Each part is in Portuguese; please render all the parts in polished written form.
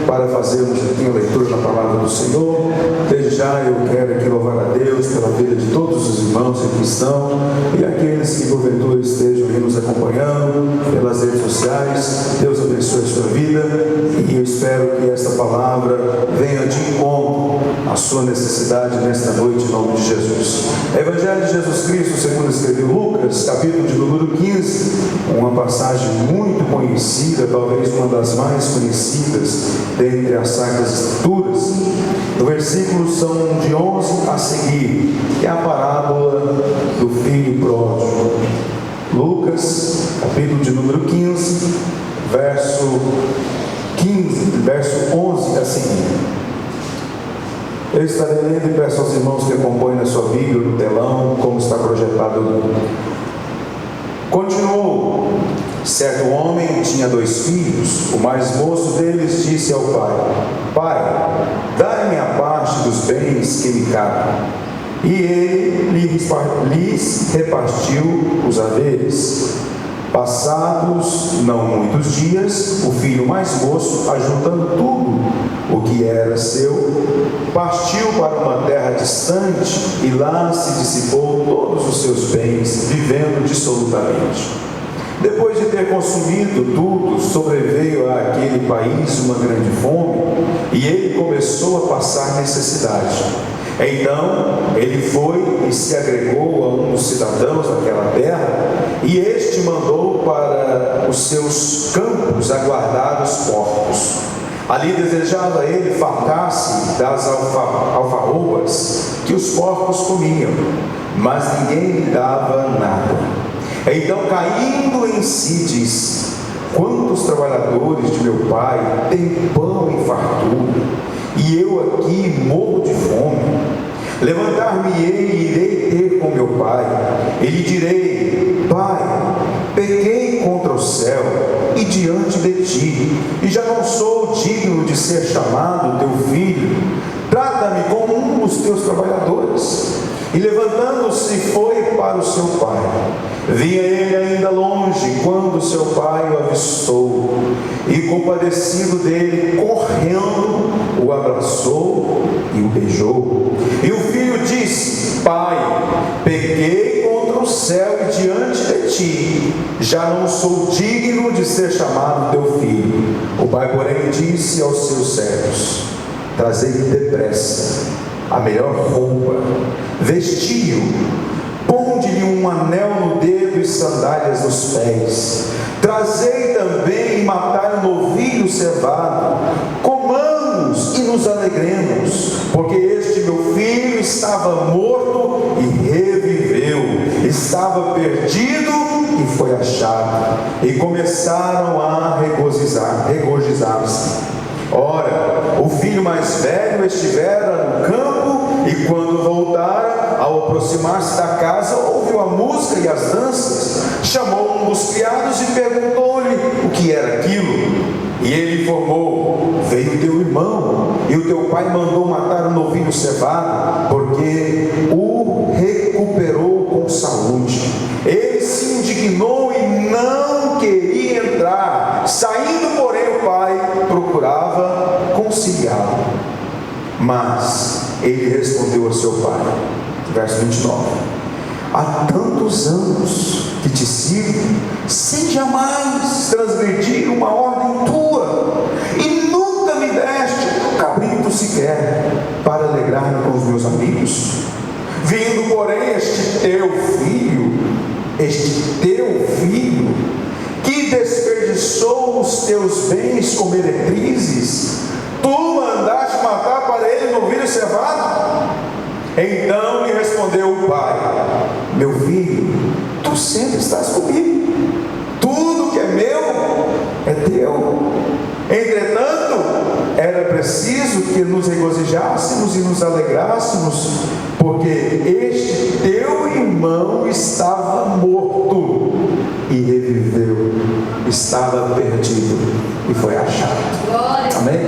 Para fazermos aqui a leitura na palavra do Senhor. Desde já eu quero aqui louvar a Deus pela vida de todos os irmãos que estão e aqueles que porventura estejam aí nos acompanhando pelas redes sociais. Deus abençoe a sua vida e eu espero que esta palavra venha de encontro à sua necessidade nesta noite, em nome de Jesus. Evangelho de Jesus Cristo, segundo escreveu Lucas, capítulo de número 15, uma passagem muito conhecida, talvez uma das mais conhecidas dentre as Sagradas Escrituras. No versículo são de 11 a seguir, que é a parábola do filho pródigo. Lucas, capítulo de número 15, verso 11 a seguir. Eu estarei lendo e peço aos irmãos que acompanhem na sua Bíblia, no telão, como está projetado no. Continuou: certo homem tinha 2 filhos. O mais moço deles disse ao pai: Pai, dai-me a parte dos bens que me cabem. E ele lhes repartiu os haveres. Passados não muitos dias, o filho mais moço, ajuntando tudo o que era seu, partiu para uma terra distante e lá se dissipou todos os seus bens, vivendo dissolutamente. Depois de ter consumido tudo, sobreveio àquele país uma grande fome e ele começou a passar necessidade. Então ele foi e se agregou a um dos cidadãos daquela terra, e este mandou para os seus campos aguardar os porcos. Ali desejava ele fartar-se das alfarrobas que os porcos comiam, mas ninguém lhe dava nada. Então, caindo em si, diz: quantos trabalhadores de meu pai têm pão em fartura, e eu aqui morro de fome? Levantar-me-ei e irei ter com meu pai, e lhe direi: Pai, pequei contra o céu e diante de ti, e já não sou digno de ser chamado teu filho. Trata-me como um dos teus trabalhadores. E levantando-se foi para o seu pai. Vinha ele ainda longe quando seu pai o avistou, e compadecido dele, correndo, o abraçou e o beijou. E o filho disse: Pai, pequei contra o céu e diante de ti, já não sou digno de ser chamado teu filho. O pai, porém, disse aos seus servos: trazei-lhe depressa a melhor roupa, vestiu, ponde-lhe um anel no dedo e sandálias nos pés. Trazei também e matai um novilho cevado, comamos e nos alegremos, porque este meu filho estava morto e reviveu, estava perdido e foi achado. E começaram a regozijar-se. Ora, o filho mais velho estivera no campo, e quando voltara, ao aproximar-se da casa, ouviu a música e as danças. Chamou um dos criados e perguntou-lhe o que era aquilo. E ele informou: veio teu irmão, e o teu pai mandou matar um novilho cevado, porque o recuperou com saúde. Ele se indignou e não queria entrar. Saindo, porém, o pai procurava conciliá-lo. Mas ele respondeu a seu pai, verso 29: há tantos anos que te sirvo, sem jamais transgredir uma ordem tua, e nunca me deste um cabrito sequer, para alegrar-me com os meus amigos. Vindo, porém, este teu filho, que desperdiçou os teus bens com meretrizes, tu mandaste matar para ele novilho cevado? Então lhe respondeu o pai: meu filho, tu sempre estás comigo, tudo que é meu é teu. Entretanto, era preciso que nos regozijássemos e nos alegrássemos, porque este teu irmão estava morto e reviveu, estava perdido e foi achado. Amém?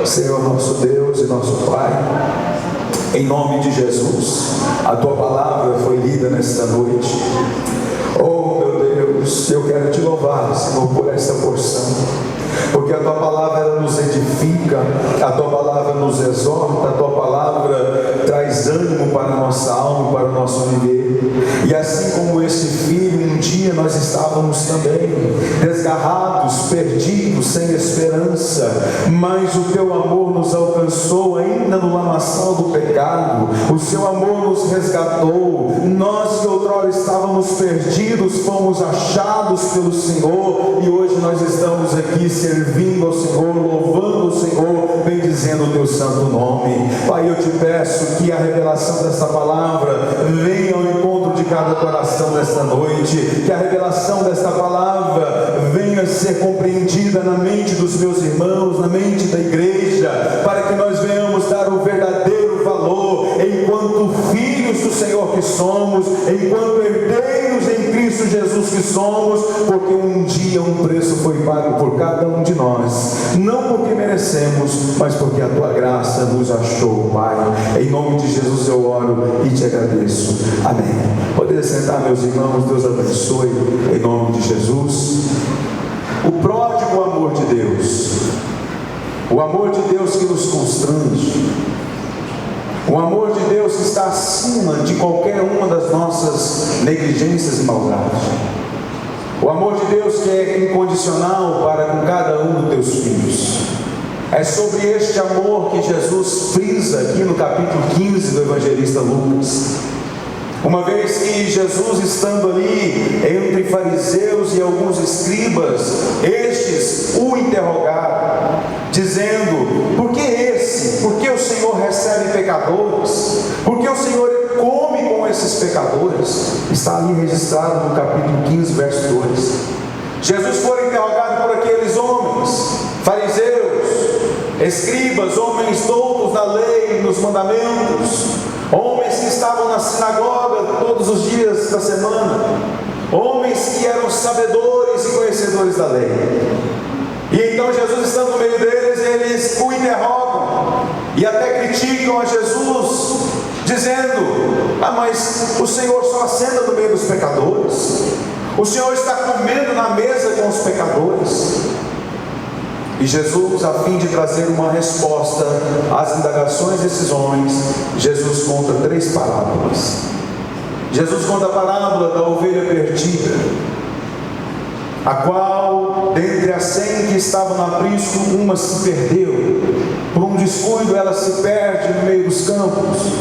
Senhor nosso Deus e nosso Pai, em nome de Jesus, a tua palavra foi lida nesta noite. Oh meu Deus, eu quero te louvar, Senhor, por esta porção. porque a Tua palavra ela nos edifica, a Tua palavra nos exorta, a Tua palavra traz ânimo para a nossa alma, para o nosso viver. E assim como esse filho, um dia nós estávamos também desgarrados, perdidos, sem esperança, mas o Teu amor nos alcançou ainda no lamaçal do pecado, o Seu amor nos resgatou. Nós que outrora estávamos perdidos, fomos achados pelo Senhor, e hoje nós estamos aqui servindo ao Senhor, louvando o Senhor, bendizendo o Teu santo nome. Pai, eu Te peço que a revelação desta palavra venha ao encontro de cada coração nesta noite, que a revelação desta palavra venha ser compreendida na mente dos meus irmãos, na mente da igreja, para que nós venhamos dar o verdadeiro valor, enquanto filhos do Senhor que somos, enquanto herdeiros em Cristo Jesus que somos, porque um dia um preço foi pago por cada um de nós, não porque merecemos, mas porque a Tua graça nos achou, Pai. Em nome de Jesus eu oro e Te agradeço. Amém. Poder sentar, meus irmãos, Deus abençoe, em nome de Jesus. O pródigo amor de Deus, o amor de Deus que nos constrange, o amor de Deus que está acima de qualquer uma das nossas negligências e maldades, o amor de Deus que é incondicional para com cada um dos Teus filhos. É sobre este amor que Jesus frisa aqui no capítulo 15 do evangelista Lucas. Uma vez que Jesus, estando ali entre fariseus e alguns escribas, estes o interrogaram, dizendo: por que esse? Por que o Senhor recebe pecadores? Por que o Senhor come com esses pecadores? Está ali registrado no capítulo 15, verso 2. Jesus foi interrogado por aqueles homens, fariseus, escribas, homens doutos na lei e nos mandamentos, homens que estavam na sinagoga todos os dias da semana, homens que eram sabedores e conhecedores da lei. E então Jesus, estando no meio deles, eles o interrogam e até criticam a Jesus, dizendo: mas o Senhor só assenta no meio dos pecadores? O Senhor está comendo na mesa com os pecadores? E Jesus, a fim de trazer uma resposta às indagações desses homens, Jesus conta 3 parábolas. Jesus conta a parábola da ovelha perdida, a qual, dentre as 100 que estavam no aprisco, uma se perdeu. Por um descuido ela se perde no meio dos campos.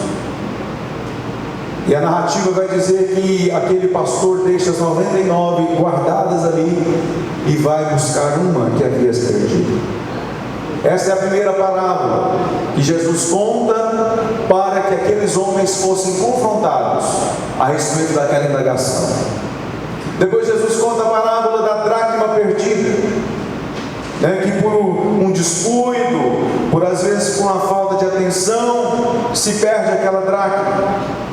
E a narrativa vai dizer que aquele pastor deixa as 99 guardadas ali e vai buscar uma que havia se perdido. Essa é a primeira parábola que Jesus conta para que aqueles homens fossem confrontados a respeito daquela indagação. Depois Jesus conta a parábola da dracma perdida, que por um descuido, por às vezes por uma falta de atenção, se perde aquela dracma.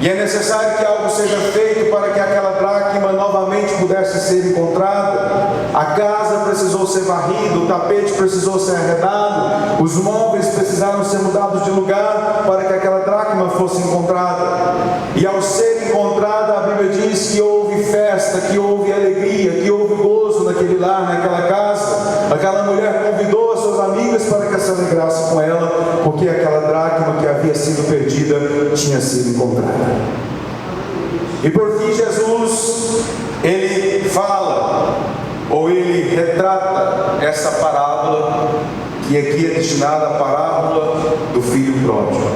E é necessário que algo seja feito para que aquela dracma novamente pudesse ser encontrada. A casa precisou ser varrida, o tapete precisou ser arredado, os móveis precisaram ser mudados de lugar para que aquela dracma fosse encontrada. E ao ser encontrada, a Bíblia diz que houve festa, que houve alegria, que houve gozo naquele lar, naquela casa. Aquela mulher convidou as suas amigas para que se alegrassem com ela, porque aquela dracma que havia sido perdida tinha sido encontrada. E por fim Jesus, ele fala, ou ele retrata essa parábola, que aqui é destinada à parábola do filho pródigo.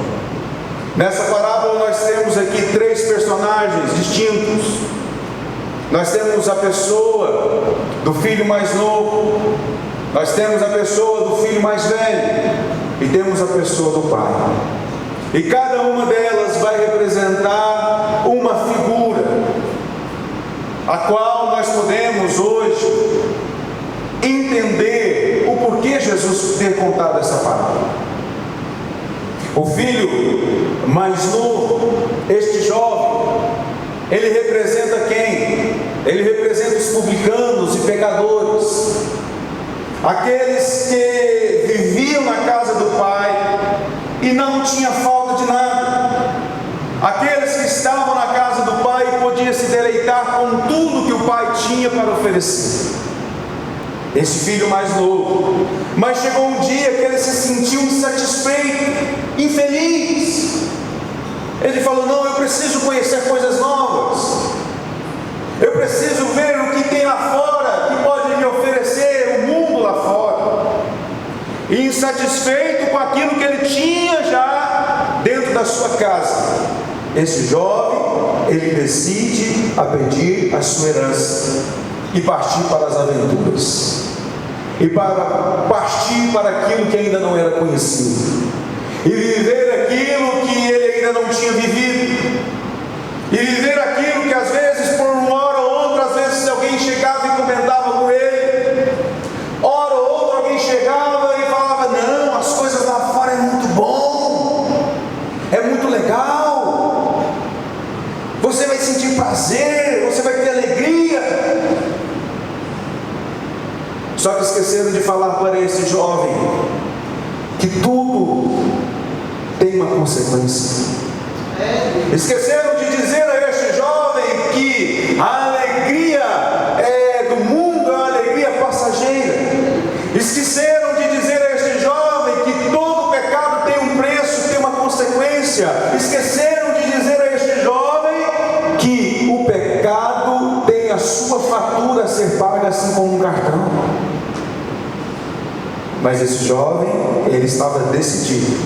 Nessa parábola nós temos aqui 3 personagens distintos. Nós temos a pessoa do filho mais novo, nós temos a pessoa do filho mais velho e temos a pessoa do pai. E cada uma delas vai representar uma figura, a qual nós podemos hoje entender o porquê Jesus ter contado essa parábola. O filho mais novo, este jovem, ele representa quem? Ele representa os publicanos e pecadores, aqueles que viviam na casa do pai e não tinha falta de nada, aqueles que estavam na casa do pai e podiam se deleitar com tudo que o pai tinha para oferecer. esse filho mais novo. Mas chegou um dia que ele se sentiu insatisfeito, infeliz. Ele falou: não, eu preciso conhecer coisas novas, eu preciso ver o que tem lá fora, que pode me oferecer o mundo lá fora. E insatisfeito com aquilo que ele tinha já dentro da sua casa, esse jovem, ele decide a pedir a sua herança e partir para as aventuras, e para partir para aquilo que ainda não era conhecido, e viver aquilo que ele ainda não tinha vivido, e viver aquilo que às vezes, por uma hora ou outra, às vezes alguém chegava e comentava com ele, hora ou outra alguém chegava e falava: não, as coisas lá fora é muito bom, é muito legal, você vai sentir prazer, você vai ter alegria. Só que esqueceram de falar para esse jovem que tudo tem uma consequência. Esqueceram de dizer a este jovem que a alegria do mundo é uma alegria passageira. Esqueceram de dizer a este jovem que todo pecado tem um preço, tem uma consequência. Esqueceram de dizer a este jovem que o pecado tem a sua fatura a ser paga, assim como um cartão. Mas esse jovem, ele estava decidido.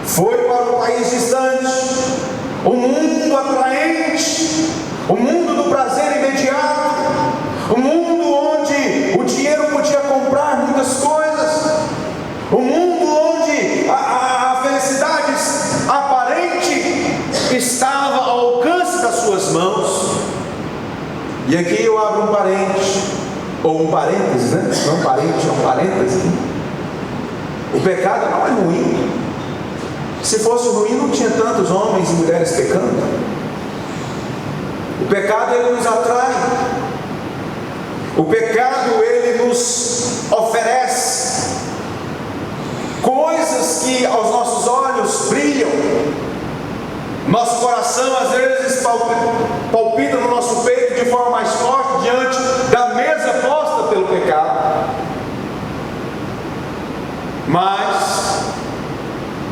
Foi para um país distante, um mundo atraente, o mundo do prazer imediato, um mundo onde o dinheiro podia comprar muitas coisas, um mundo onde a felicidade aparente estava ao alcance das suas mãos. E aqui eu abro um parênteses, ou um parênteses, né? Não parente, é um parênteses. O pecado não é ruim. Se fosse ruim, não tinha tantos homens e mulheres pecando. O pecado, ele nos atrai. O pecado, ele nos oferece coisas que aos nossos olhos brilham. Nosso coração às vezes palpita no nosso peito de forma mais forte diante da mesa posta pelo pecado. Mas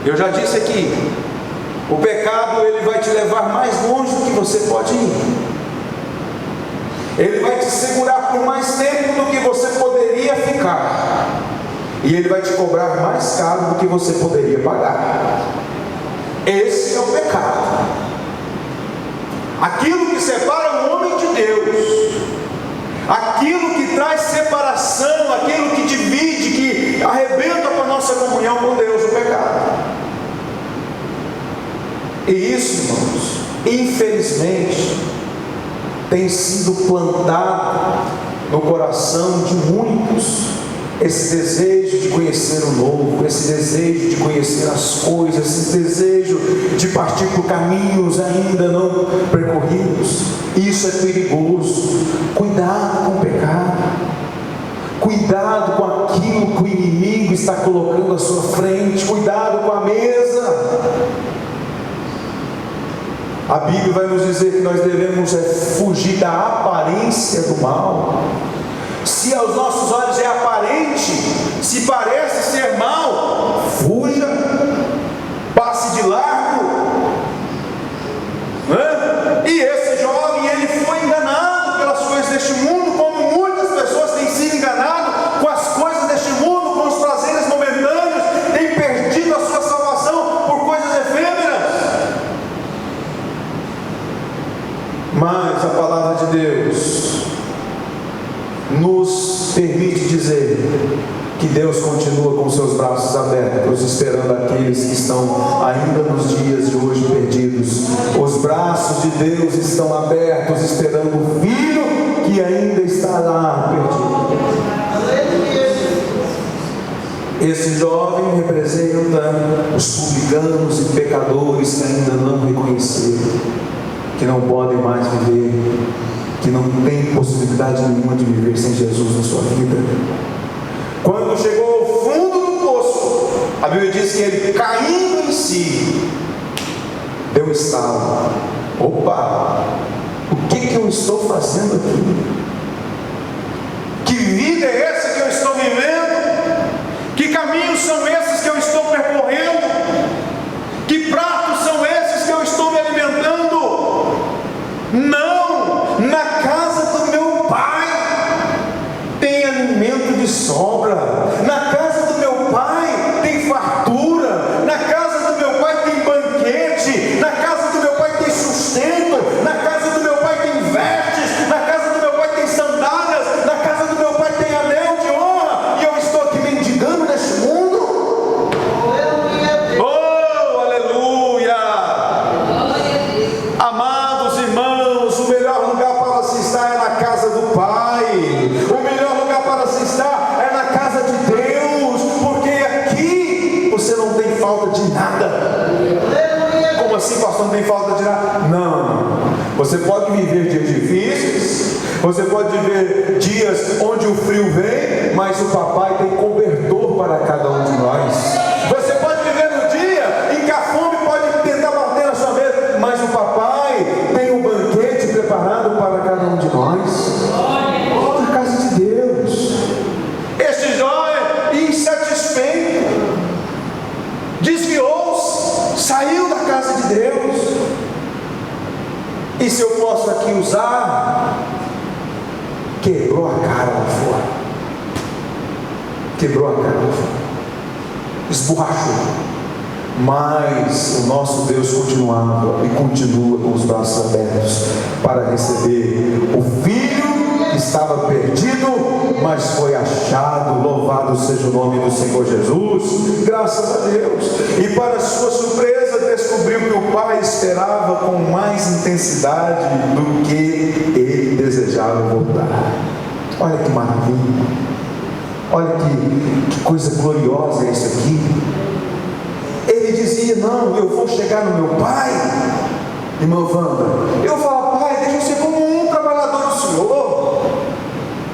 eu já disse aqui, o pecado, ele vai te levar mais longe do que você pode ir. Ele vai te segurar por mais tempo do que você poderia ficar. E ele vai te cobrar mais caro do que você poderia pagar. Esse é o pecado. Aquilo que separa o homem de Deus, aquilo que traz separação, aquilo que divide, que arrebenta com a nossa comunhão com Deus, o pecado. E isso, irmãos, infelizmente, tem sido plantado no coração de muitos, esse desejo de conhecer o novo, esse desejo de conhecer as coisas, esse desejo de partir por caminhos ainda não percorridos. Isso é perigoso. Cuidado com o pecado, cuidado com aquilo que o inimigo está colocando à sua frente, cuidado com a mesa. A Bíblia vai nos dizer que nós devemos fugir da aparência do mal. Se aos nossos olhos é aparente, se parece ser mal, fuja, passe de largo. E esse jovem, ele foi enganado pelas coisas deste mundo, como muitas pessoas têm sido enganadas com as coisas deste mundo, com os prazeres momentâneos, têm perdido a sua salvação por coisas efêmeras. Mas a palavra de Deus nos permite dizer que Deus continua com seus braços abertos, esperando aqueles que estão ainda nos dias de hoje perdidos. Os braços de Deus estão abertos, esperando o filho que ainda está lá perdido. Esse jovem representa os publicanos e pecadores que ainda não reconheceram, que não podem mais viver, que não tem possibilidade nenhuma de viver sem Jesus na sua vida. Quando chegou ao fundo do poço, a Bíblia diz que ele, caindo em si, deu um estalo. Opa, o que eu estou fazendo aqui? Que vida vida é essa que eu estou vivendo? Que caminhos são esses que eu estou percorrendo? Que pratos são esses que eu estou me alimentando? Não, na casa do meu Pai tem alimento de sobra, na casa do meu Pai tem fartura, na casa do meu Pai tem banquete, na casa do meu Pai tem sustento, na casa do meu Pai tem vestes, na casa do meu Pai tem sandálias, na casa do meu Pai tem anel de honra, e eu estou aqui mendigando neste mundo. Oh, aleluia! Amados irmãos, o melhor lugar para se estar é na casa do Pai, o melhor lugar para se estar é na casa de Deus, porque aqui você não tem falta de nada. Como assim, pastor, não tem falta de nada? Não, você pode viver dias difíceis, você pode viver dias onde o frio vem, mas o papai tem cobertor para cada um de nós. Você pode viver no dia em que a fome pode tentar bater na sua mesa, mas o papai tem um banquete preparado para cada um de nós. Na casa de Deus. Este jovem, insatisfeito, desviou-se, saiu da casa de Deus. E se eu posso aqui usar, quebrou a cara lá fora. Quebrou a cara lá fora. Esborrachou. Mas o nosso Deus continuava e continua com os braços abertos para receber o filho que estava perdido, mas foi achado. Louvado seja o nome do Senhor Jesus, graças a Deus. E para sua surpresa descobriu que o pai esperava com mais intensidade do que ele desejava voltar. Olha que maravilha, olha que coisa gloriosa é isso aqui. Ele dizia: não, eu vou chegar no meu pai, irmã Wanda, eu falo: pai, deixa eu ser como um trabalhador do Senhor,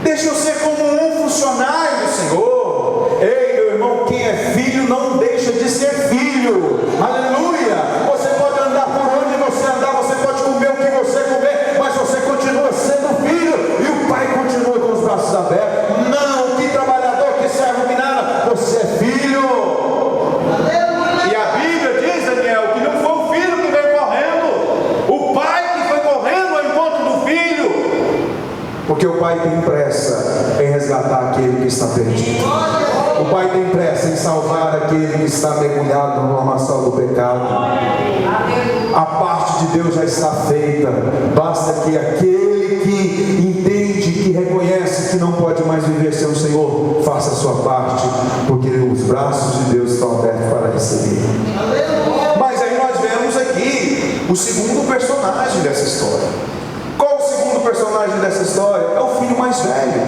deixa eu ser como um funcionário do Senhor. Ei, meu irmão, quem é filho não deixa de ser filho. Aleluia. Você pode andar por onde você andar, você pode comer o que você comer, mas você continua sendo filho, e o pai continua com os braços abertos. Não, que trabalhador, que servo, que nada, você é filho. E a Bíblia diz, Daniel, que não foi o filho que veio correndo, o pai que foi correndo ao encontro do filho, porque o pai tem pressa em resgatar aquele que está perdido. O pai tem pressa em salvar aquele que está mergulhado no lamaçal do pecado. A parte de Deus já está feita, basta que aquele que entende, que reconhece que não pode mais viver sem o Senhor, faça a sua parte, porque os braços de Deus estão abertos para receber. Mas aí nós vemos aqui o segundo personagem dessa história. Qual o segundo personagem dessa história? É o filho mais velho.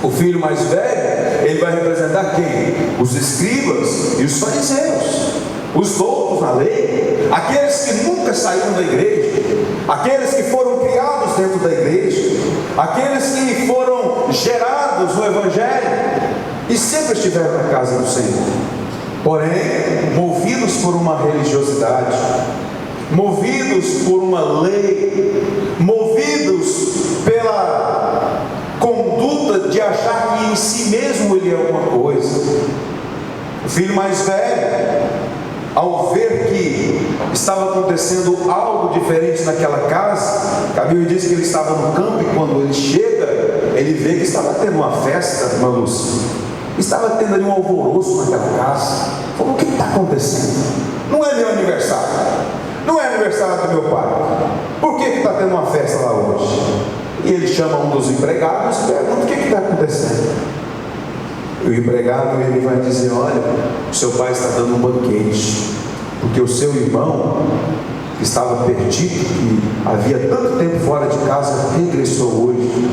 O filho mais velho, ele vai representar quem? Os escribas e os fariseus, os doutos na lei, aqueles que nunca saíram da igreja, aqueles que foram criados dentro da igreja, aqueles que foram gerados no evangelho e sempre estiveram na casa do Senhor, porém movidos por uma religiosidade, movidos por uma lei, movidos pela conduta de achar que em si mesmo ele é alguma coisa. O filho mais velho, ao ver que estava acontecendo algo diferente naquela casa, a Bíblia diz que ele estava no campo, e quando ele chega, ele vê que estava tendo uma festa, uma luz, estava tendo ali um alvoroço naquela casa. Falou: o que está acontecendo? Não é meu aniversário, não é aniversário do meu pai, por que está tendo uma festa lá hoje? E ele chama um dos empregados e pergunta: o que está acontecendo? E o empregado, ele vai dizer: olha, o seu pai está dando um banquete, porque o seu irmão, que estava perdido, que havia tanto tempo fora de casa, regressou hoje,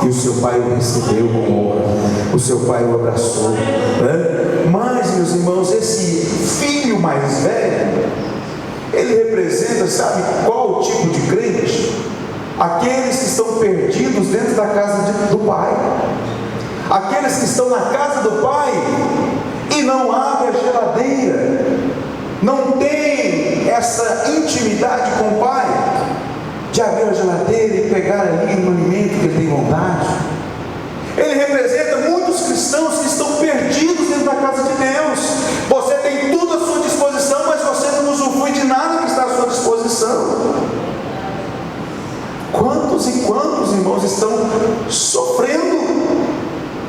e o seu pai o recebeu com honra, o seu pai o abraçou, né? Mas, meus irmãos, esse filho mais velho, ele representa, sabe qual tipo de crente? Aqueles que estão perdidos dentro da casa do pai, aqueles que estão na casa do pai e não abrem a geladeira, não tem essa intimidade com o pai, de abrir a geladeira e pegar ali um alimento que ele tem vontade. Ele representa muitos cristãos que estão perdidos dentro da casa de Deus. Você tem tudo à sua disposição, mas você não usufrui de nada que está à sua disposição. Quantos e quantos irmãos estão sofrendo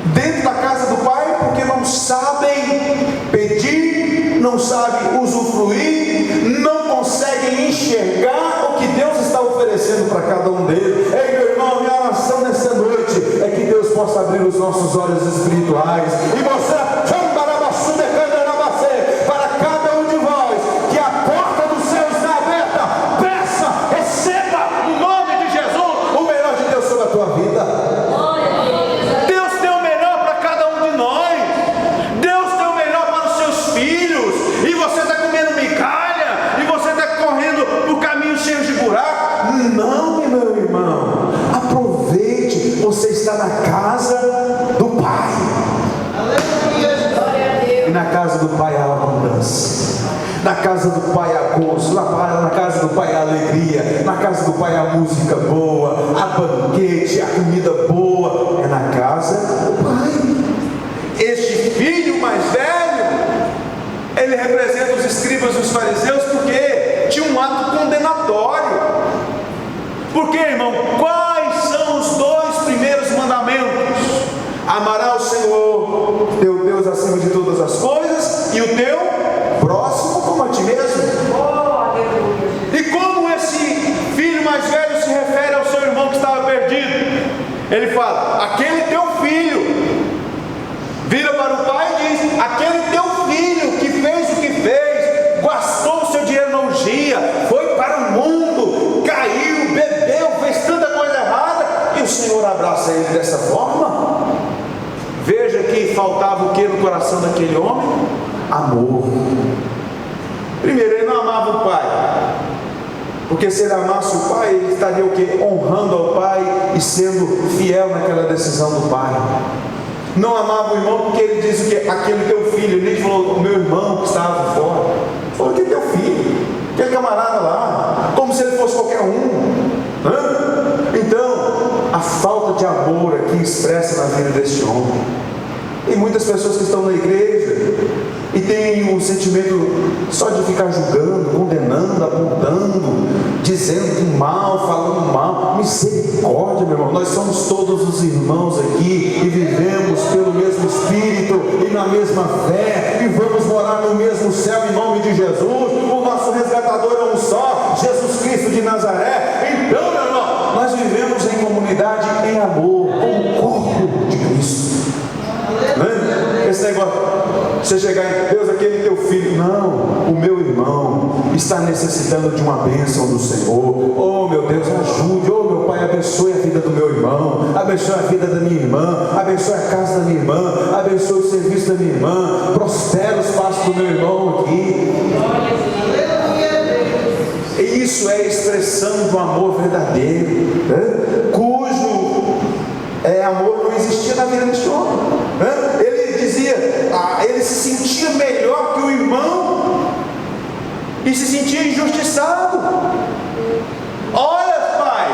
dentro da casa do Pai porque não sabem pedir, não sabem usufruir, não conseguem enxergar o que Deus está oferecendo para cada um deles. Ei, meu irmão, minha oração nessa noite é que Deus possa abrir os nossos olhos espirituais e mostrar para cada um de vós que a porta dos céus está aberta. Peça, receba no nome de Jesus o melhor de Deus sobre a tua vida. Deus tem o melhor para cada um de nós. Deus tem o melhor para os seus filhos. E você está comendo migalha, e você está correndo por caminhos cheios de buraco. Não, meu irmão, aproveite, você está na casa do Pai. E na casa do Pai há abundância, na casa do Pai há gozo, na casa do Pai há alegria, na casa do Pai há música boa, há banquete, há comida boa. É na casa do Pai. Este filho mais velho, ele representa os escribas e os fariseus porque tinha um ato condenatório. Porque, irmão, quais são os 2 primeiros mandamentos? Amarás o Senhor teu Deus acima de todas as coisas e o teu próximo como a ti mesmo. E como esse filho mais velho se refere ao seu irmão que estava perdido? Ele fala: aquele teu filho. Vira para o pai e diz: aquele teu filho que fez o que fez, gastou o seu dinheiro na orgia, foi para o mundo, caiu, bebeu, fez tanta coisa errada, e o Senhor abraça ele dessa forma. Veja que faltava o que no coração daquele homem? Amor. Primeiro, ele não amava o pai, porque se ele amasse o pai, ele estaria o que? Honrando ao pai e sendo fiel naquela decisão do pai. Não amava o irmão porque ele diz o que? Aquele teu filho. Ele nem falou o meu irmão que estava fora, falou que teu filho, aquele camarada lá, como se ele fosse qualquer um. Então, a falta de amor aqui expressa na vida deste homem. E muitas pessoas que estão na igreja e têm um sentimento só de ficar julgando, condenando, apontando, dizendo mal, falando mal. Misericórdia, meu irmão. Nós somos todos os irmãos aqui e vivemos pelo mesmo Espírito e na mesma fé e vamos morar no mesmo céu em nome de Jesus. O nosso resgatador é um só, Jesus Cristo de Nazaré. Então, meu irmão, nós vivemos em comunidade, em amor, como corpo de Cristo. Esse negócio, você chegar em Deus, aquele teu filho, não, o meu irmão está necessitando de uma bênção do Senhor. Oh meu Deus, ajude. Oh meu Pai, abençoe a vida do meu irmão, abençoe a vida da minha irmã, abençoe a casa da minha irmã, abençoe o serviço da minha irmã, prospera os passos do meu irmão aqui. E isso é a expressão do amor verdadeiro, cujo amor não existia na vida deste homem. Ele dizia, ele se sentia melhor que o irmão e se sentia injustiçado. Olha, pai,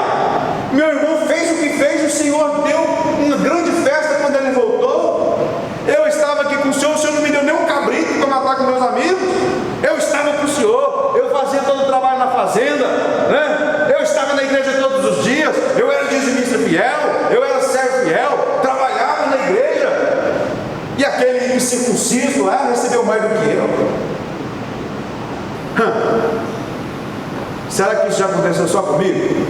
meu irmão fez o que fez, o Senhor deu uma grande festa quando ele voltou. Eu estava aqui com o Senhor não me deu nem um cabrito para matar com meus amigos. Eu estava com o Senhor, eu fazia todo o trabalho na fazenda, eu estava na igreja todos os dias, eu era dizimista fiel, eu era servo fiel, trabalhava na igreja. E aquele incircunciso lá recebeu mais do que eu. Será que isso já aconteceu só comigo?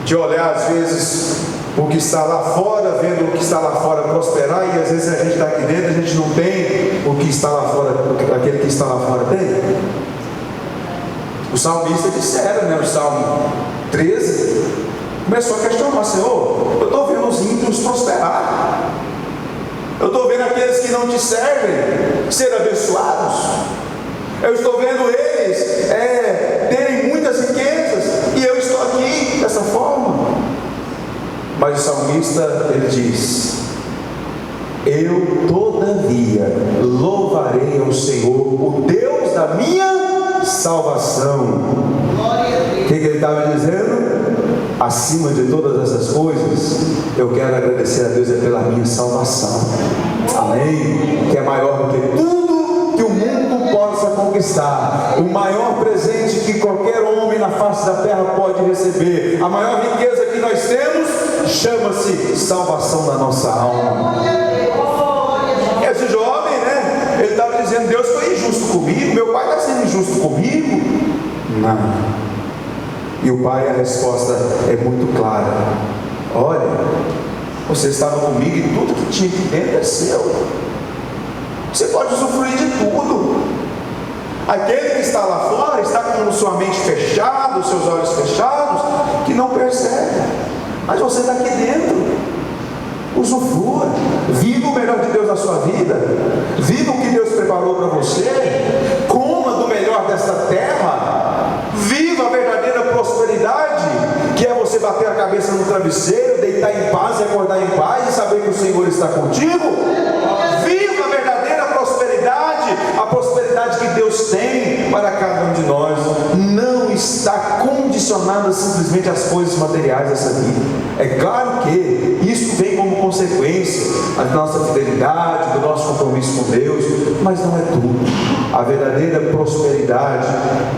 De olhar às vezes o que está lá fora, vendo o que está lá fora prosperar, e às vezes a gente está aqui dentro, a gente não tem o que está lá fora, aquele que está lá fora tem. O salmista disseram, o Salmo 13, começou a questionar: Senhor, eu estou vendo os ímpios prosperar, eu estou vendo aqueles que não te servem ser abençoados, eu estou vendo eles terem muitas riquezas, e eu estou aqui dessa forma. Mas o salmista, ele diz: eu todavia louvarei ao Senhor, o Deus da minha salvação. O que ele estava dizendo? acima de todas essas coisas, eu quero agradecer a Deus pela minha salvação. Amém? Que é maior do que tudo que o mundo possa conquistar. O maior presente que qualquer homem na face da terra pode receber, a maior riqueza que nós temos, chama-se salvação da nossa alma. Esse jovem, né? Ele estava dizendo: Deus foi injusto comigo, meu pai está sendo injusto comigo. Não. E o pai, a resposta é muito clara: olha, você estava comigo e tudo que tinha aqui dentro é seu. Você pode usufruir de tudo. Aquele que está lá fora está com sua mente fechada, os seus olhos fechados, que não percebe. Mas você está aqui dentro. Usufrua. Viva o melhor de Deus na sua vida. Viva o que Deus preparou para você. Coma do melhor desta terra. Viva a verdadeira prosperidade, que é você bater a cabeça no travesseiro, deitar em paz e acordar em paz e saber que o Senhor está contigo. Viva a verdadeira prosperidade, a prosperidade que Deus tem para cada um de nós. Não está condicionada simplesmente às coisas materiais dessa vida. É claro que isso vem como consequência da nossa fidelidade, do nosso compromisso com Deus, mas não é tudo. A verdadeira prosperidade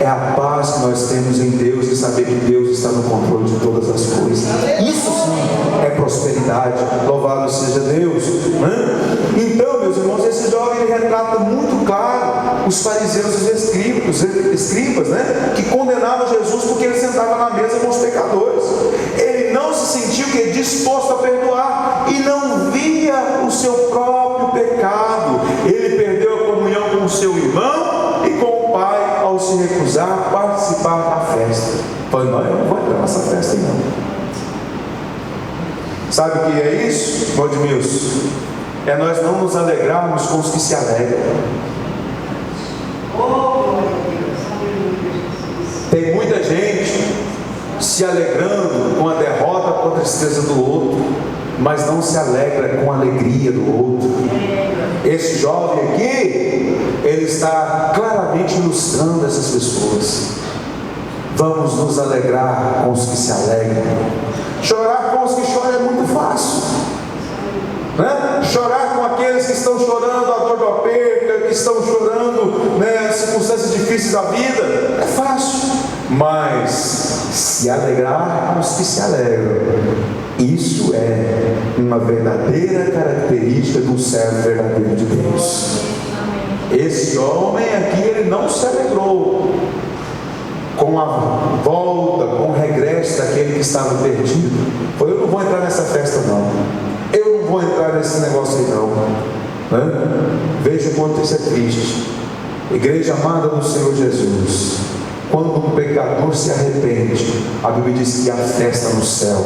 é a paz que nós temos em Deus e saber que Deus está no controle de todas as coisas. Isso sim é prosperidade. Louvado seja Deus, né? Então, meus irmãos, esse jovem ele retrata muito claro os fariseus e os escribas, né? Que condenavam Jesus porque ele sentava na mesa com os pecadores. Ele não se sentiu disposto a perdoar e não via o seu próprio pecado. Ele perdeu a comunhão com o seu irmão e com o pai ao se recusar a participar da festa. Falei: não, eu não vou entrar nessa festa aí não. Sabe o que é isso, Valdemilson? É nós não nos alegrarmos com os que se alegram. Tem muita gente se alegrando com a derrota, com a tristeza do outro, mas não se alegra com a alegria do outro. Esse jovem aqui, ele está claramente ilustrando essas pessoas. Vamos nos alegrar com os que se alegram. Chorar com os que choram é muito fácil, né? Chorar com aqueles que estão chorando a dor da perda, que estão chorando, né, as circunstâncias difíceis da vida, é fácil. Mas se alegrar com os que se alegram, isso é uma verdadeira característica do servo verdadeiro de Deus. Esse homem aqui, ele não se alegrou com a volta, com o regresso daquele que estava perdido. Eu não vou entrar nessa festa não, eu não vou entrar nesse negócio aí não, né? Veja o quanto isso é triste. Igreja amada do Senhor Jesus, quando um pecador se arrepende, a Bíblia diz que há festa no céu.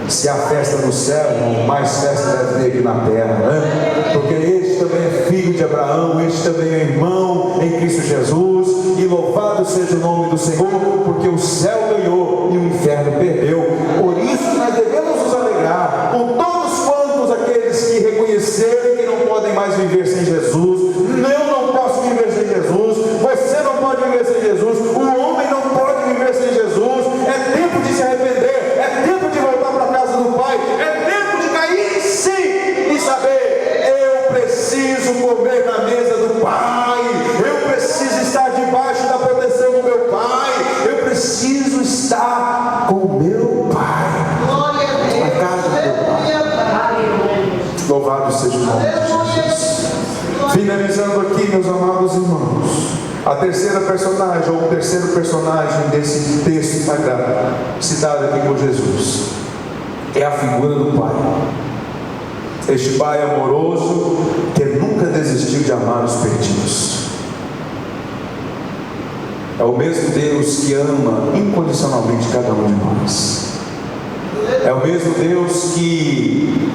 Se há festa no céu, irmão, mais festa deve ter aqui na terra, né? Porque este também é filho de Abraão, este também é irmão em Cristo Jesus, e louvado seja o nome do Senhor, porque o céu ganhou e o inferno perdeu. Por isso nós devemos nos alegrar com todos quantos aqueles que reconhecerem que não podem mais viver sem Jesus. Eu não posso viver sem Jesus, você não pode viver sem Jesus, o homem não pode viver sem Jesus. É tempo de se arrepender, é tempo de voltar para a casa do Pai, é tempo de cair em si e saber: eu preciso comer na mesa do Pai, eu preciso estar debaixo da proteção do meu Pai, eu preciso estar com o meu Pai, na casa do meu Pai. Louvado seja o nome de Jesus. Finalizando aqui, meus amados irmãos, a terceira personagem, ou o terceiro personagem desse texto sagrado, citado aqui por Jesus, é a figura do Pai. Este Pai amoroso, que nunca desistiu de amar os perdidos. É o mesmo Deus que ama incondicionalmente cada um de nós. É o mesmo Deus que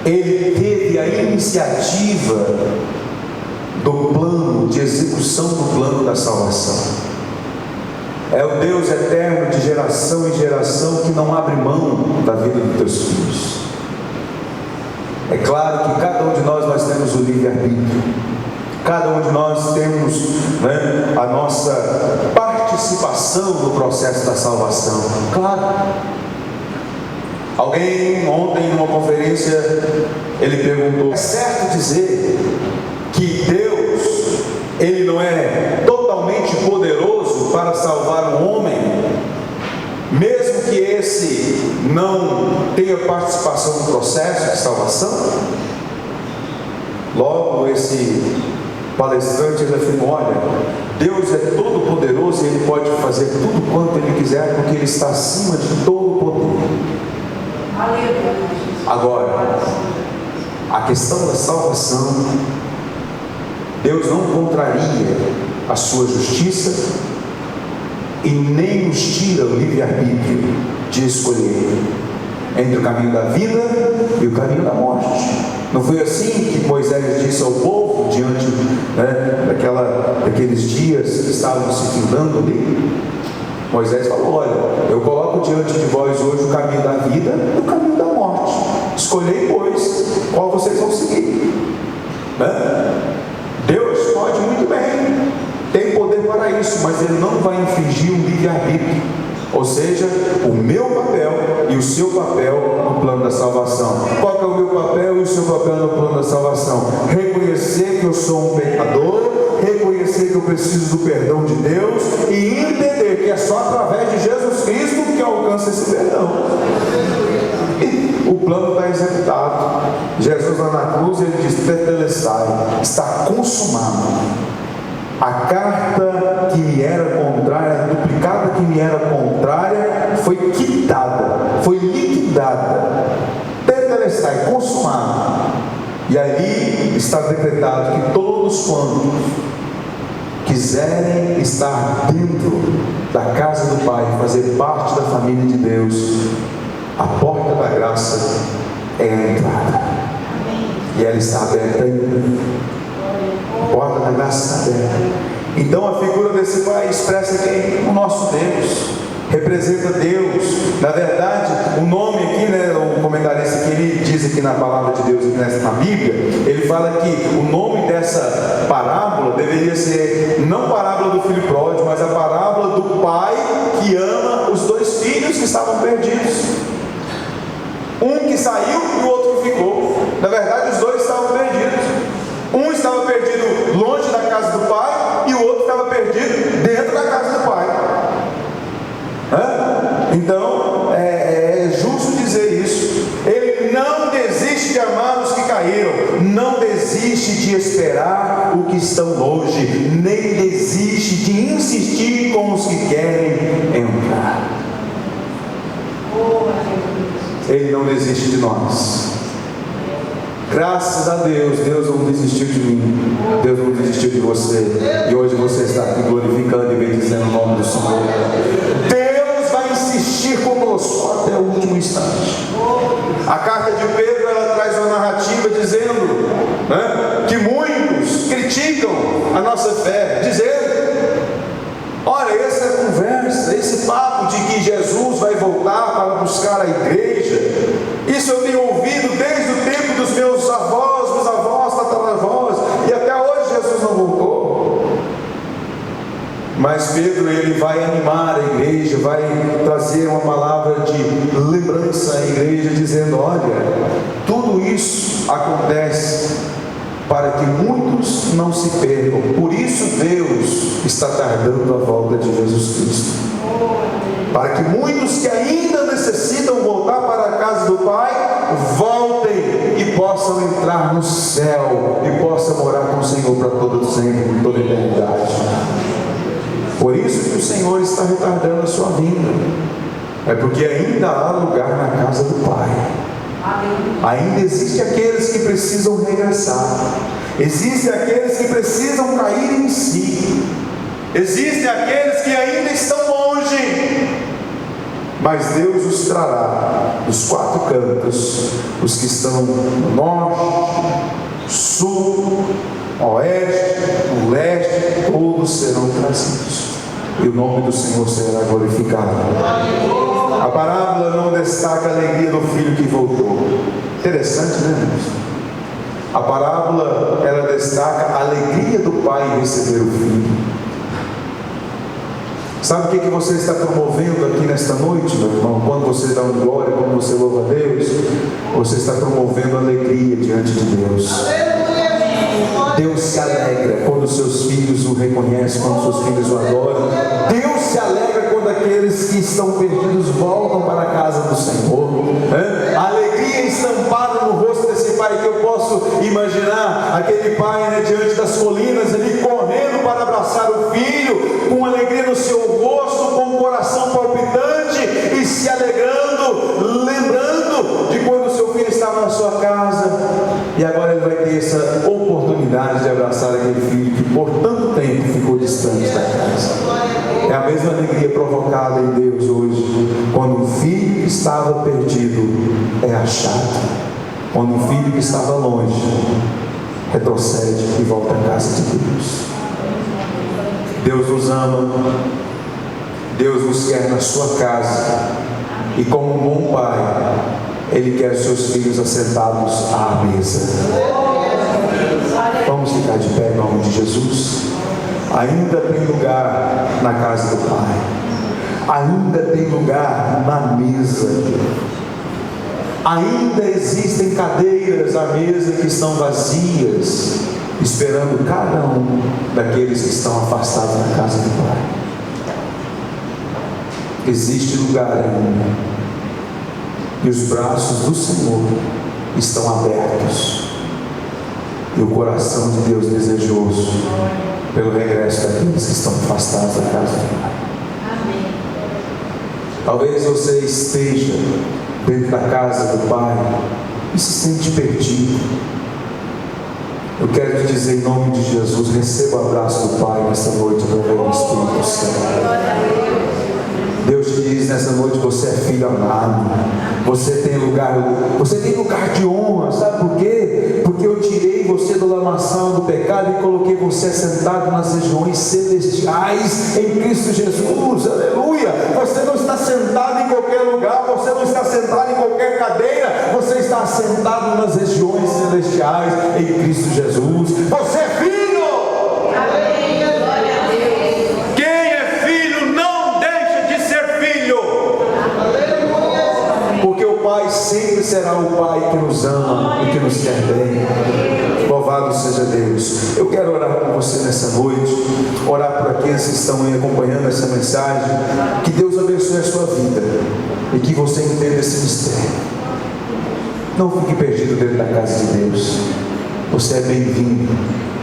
Ele teve a iniciativa do plano, de execução do plano da salvação. É o Deus eterno de geração em geração que não abre mão da vida dos teus filhos. É claro que cada um de nós temos o livre-arbítrio. Cada um de nós temos, né, a nossa participação no processo da salvação. Claro. Alguém ontem numa conferência, ele perguntou: é certo dizer que Deus, Ele não é totalmente poderoso para salvar um homem, mesmo que esse não tenha participação no processo de salvação? Logo esse palestrante ele afirmou: olha, Deus é todo poderoso e Ele pode fazer tudo quanto Ele quiser, porque Ele está acima de todo o poder. Agora, a questão da salvação, Deus não contraria a sua justiça e nem nos tira o livre-arbítrio de escolher entre o caminho da vida e o caminho da morte. Não foi assim que Moisés disse ao povo diante daqueles dias que estavam se findando ali? Moisés falou: olha, eu coloco diante de vós hoje o caminho da vida e o caminho da morte. Escolhei, pois, qual vocês vão seguir. Deus pode muito bem, tem poder para isso, mas Ele não vai infringir um livre-arbítrio. Ou seja, o meu papel e o seu papel no plano da salvação. Qual que é o meu papel e o seu papel no plano da salvação? Reconhecer que eu sou um pecador, reconhecer que eu preciso do perdão de Deus e entender que é só através de Jesus Cristo que alcança esse perdão. E o plano está executado. Jesus lá na cruz, Ele diz: tetelestai, está consumado. A carta que me era contrária, a duplicata que me era contrária, foi quitada, foi liquidada. Tetelestai, consumado. E ali está decretado que todos quantos quiserem estar dentro da casa do Pai, fazer parte da família de Deus, a porta da graça é a entrada. E ela está aberta ainda. A porta da graça está aberta. Então a figura desse Pai expressa quem? O nosso Deus. Representa Deus. Na verdade, o nome aqui, o comentarista que ele diz aqui na palavra de Deus, aqui na Bíblia, ele fala que o nome dessa parábola deveria ser não parábola do filho pródigo, mas a parábola do pai que ama os dois filhos que estavam perdidos. Um que saiu e o outro que ficou. Na verdade, os dois estavam perdidos. Um estava perdido longe da casa do pai e o outro estava perdido dentro da casa do pai. Então, é justo dizer isso. Ele não desiste de amar os que caíram, não desiste de esperar o que estão longe, nem desiste de insistir com os que querem entrar. Ele não desiste de nós. Graças a Deus, Deus não desistiu de mim, Deus não desistiu de você, e hoje você está aqui glorificando e bendizendo o nome do Senhor. Deus vai insistir conosco até o último instante. A carta de Pedro, ela traz uma narrativa dizendo que muitos criticam a nossa fé, dizendo: olha, essa conversa, esse papo de que Jesus vai voltar para buscar a igreja, isso eu tenho ouvido desde o tempo dos meus avós, tataravós, e até hoje Jesus não voltou. Mas Pedro, ele vai animar a igreja, vai trazer uma palavra de lembrança à igreja, dizendo: olha, tudo isso acontece para que muitos não se percam. Por isso Deus está tardando a volta de Jesus Cristo, para que muitos que ainda necessitam voltar para a casa do Pai, voltem e possam entrar no céu, e possam morar com o Senhor para todo sempre, por toda a eternidade. Por isso que o Senhor está retardando a sua vinda, é porque ainda há lugar na casa do Pai. Ainda existem aqueles que precisam regressar, existem aqueles que precisam cair em si, existem aqueles que ainda estão longe, mas Deus os trará dos quatro cantos, os que estão no norte, sul, oeste, no leste, todos serão trazidos, e o nome do Senhor será glorificado. A parábola não destaca a alegria do filho que voltou. Interessante, né, irmãos? A parábola, ela destaca a alegria do pai em receber o filho. Sabe o que você está promovendo aqui nesta noite, meu irmão? Quando você dá um glória, quando você louva a Deus, você está promovendo alegria diante de Deus. Deus se alegra quando os seus filhos o reconhecem, quando os seus filhos o adoram. Deus se alegra quando aqueles que estão perdidos voltam para a casa do Senhor. A alegria estampada no rosto desse pai, que eu posso imaginar aquele pai, diante das colinas ali, correndo para abraçar o filho, com alegria no seu rosto, com o coração palpitante e se alegrando, lembrando de quando o seu filho estava na sua casa, e agora ele vai ter essa oportunidade de abraçar aquele filho que por tanto tempo ficou distante da casa. É a mesma alegria provocada em Deus hoje, quando um filho que estava perdido é achado, quando um filho que estava longe retrocede e volta à casa de Deus. Deus nos ama, Deus nos quer na sua casa, e como um bom pai, Ele quer seus filhos assentados à mesa. Vamos ficar de pé em nome de Jesus. Ainda tem lugar na casa do Pai, ainda tem lugar na mesa, ainda existem cadeiras à mesa que estão vazias, esperando cada um daqueles que estão afastados da casa do Pai. Existe lugar ainda, e os braços do Senhor estão abertos, e o coração de Deus desejoso pelo regresso daqueles que estão afastados da casa do Pai. Amém. Talvez você esteja dentro da casa do Pai e se sente perdido. Eu quero te dizer em nome de Jesus, receba o abraço do Pai nessa noite através do Espírito Santo. Deus te diz nessa noite: você é filho amado, você tem lugar de honra. Sabe por quê? Porque eu tirei você do lamaçal do pecado e coloquei você sentado nas regiões celestiais em Cristo Jesus. Aleluia! Você não está sentado em qualquer lugar, você não está sentado em qualquer cadeira, você está sentado nas regiões celestiais em Cristo Jesus. Você é filho! Pai sempre será o Pai que nos ama e que nos quer bem. Louvado seja Deus. Eu quero orar por você nessa noite, orar por aqueles que estão aí acompanhando essa mensagem. Que Deus abençoe a sua vida e que você entenda esse mistério. Não fique perdido dentro da casa de Deus. Você é bem-vindo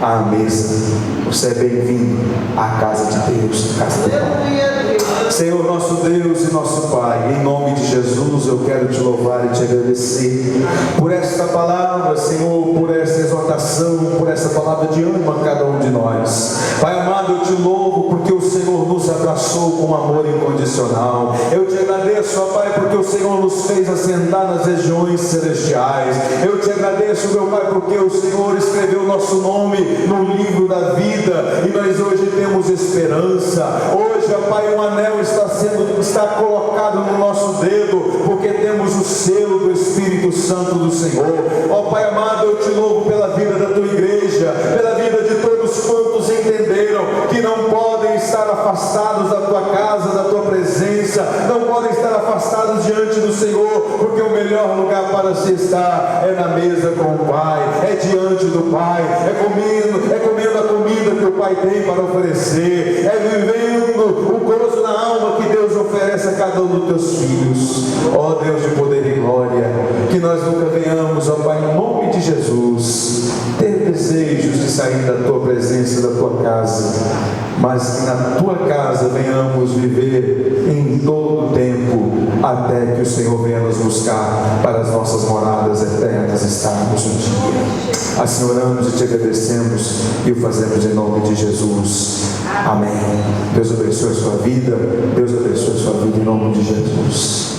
à mesa, você é bem-vindo à casa de Deus, à casa do Pai. Senhor, nosso Deus e nosso Pai, em nome de Jesus eu quero te louvar e te agradecer por esta palavra, Senhor, por esta exortação, por esta palavra de ânimo a cada um de nós. Pai amado, eu te louvo porque o Senhor nos abraçou com amor incondicional. Eu te agradeço, ó Pai, porque o Senhor nos fez assentar nas regiões celestiais. Eu te agradeço, meu Pai, porque o Senhor escreveu nosso nome no livro da vida e nós hoje temos esperança. Hoje, ó Pai, um anel está colocado no nosso dedo, porque temos o selo do Espírito Santo do Senhor. Ó Pai amado, eu te louvo pela vida da tua igreja, pela vida de todos quantos entenderam que não podem estar afastados da tua casa, da tua presença, não podem estar afastados diante do Senhor, porque o melhor lugar para se estar é na mesa com o Pai, é diante do Pai, é comendo a comida que o Pai tem para oferecer, é vivendo o gozo na alma que Deus oferece a cada um dos teus filhos. Ó Deus de poder e glória, que nós nunca venhamos, ó Pai, em nome de Jesus, ter desejos de sair da tua presença, da tua casa, mas que na tua casa venhamos viver em todo o tempo, até que o Senhor venha nos buscar para as nossas moradas eternas estarmos um dia. Assim oramos e te agradecemos e o fazemos em nome de Jesus. Amém. Deus abençoe a sua vida. Deus abençoe a sua vida em nome de Jesus.